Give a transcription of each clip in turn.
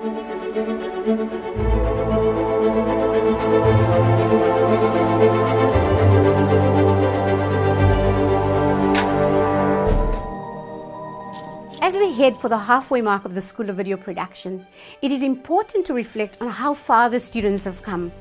As we head for the halfway mark of the School of Video Production, it is important to reflect on how far the students have come.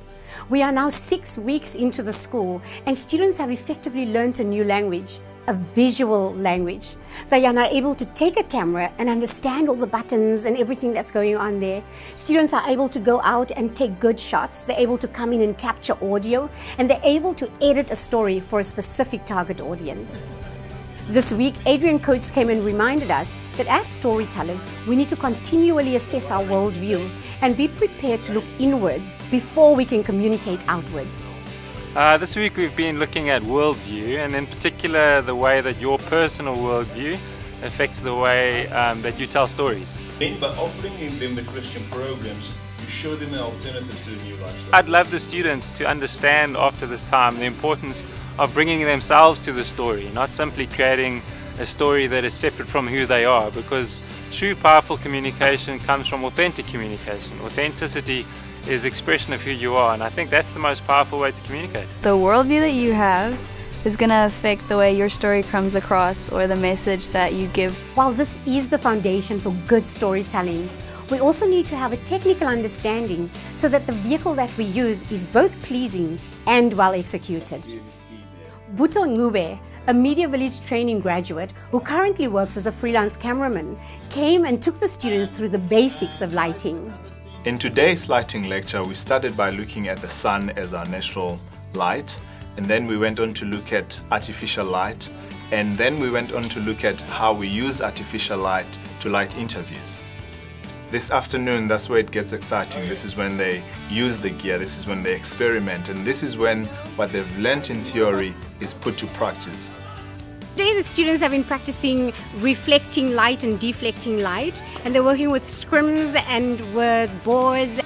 We are now 6 weeks into the school and students have effectively learned a new language, a visual language. They are now able to take a camera and understand all the buttons and everything that's going on there. Students are able to go out and take good shots. They're able to come in and capture audio, and they're able to edit a story for a specific target audience. This week, Adrain coach came and reminded us that as storytellers, we need to continually assess our worldview and be prepared to look inwards before we can communicate outwards. This week we've been looking at worldview, and in particular the way that your personal worldview affects the way that you tell stories. By offering them the Christian programs, you show them an alternative to a new lifestyle. I'd love the students to understand after this time the importance of bringing themselves to the story, not simply creating a story that is separate from who they are, because true powerful communication comes from authentic communication. Authenticity is expression of who you are, and I think that's the most powerful way to communicate. The worldview that you have is going to affect the way your story comes across or the message that you give. While this is the foundation for good storytelling, we also need to have a technical understanding so that the vehicle that we use is both pleasing and well executed. Butho Ncube, a Media Village training graduate who currently works as a freelance cameraman, came and took the students through the basics of lighting. In today's lighting lecture, we started by looking at the sun as our natural light, and then we went on to look at artificial light, and then we went on to look at how we use artificial light to light interviews. This afternoon, that's where it gets exciting. This is when they use the gear, this is when they experiment, and this is when what they've learnt in theory is put to practice. Today the students have been practicing reflecting light and deflecting light, and they're working with scrims and with boards.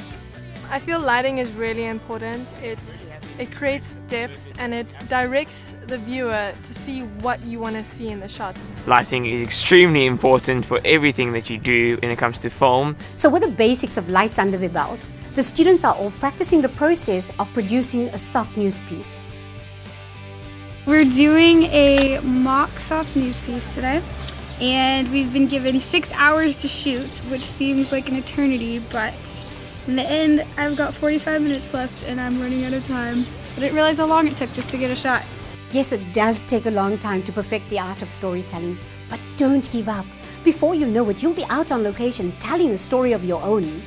I feel lighting is really important. It creates depth and it directs the viewer to see what you want to see in the shot. Lighting is extremely important for everything that you do when it comes to film. So with the basics of lights under their belt, the students are all practicing the process of producing a soft news piece. We're doing a mock soft news piece today, and we've been given 6 hours to shoot, which seems like an eternity, but in the end I've got 45 minutes left and I'm running out of time. I didn't realize how long it took just to get a shot. Yes, it does take a long time to perfect the art of storytelling, but don't give up. Before you know it, you'll be out on location telling a story of your own.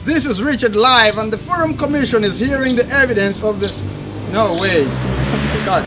This is Richard live, and the Forum Commission is hearing the evidence of the... No way. God.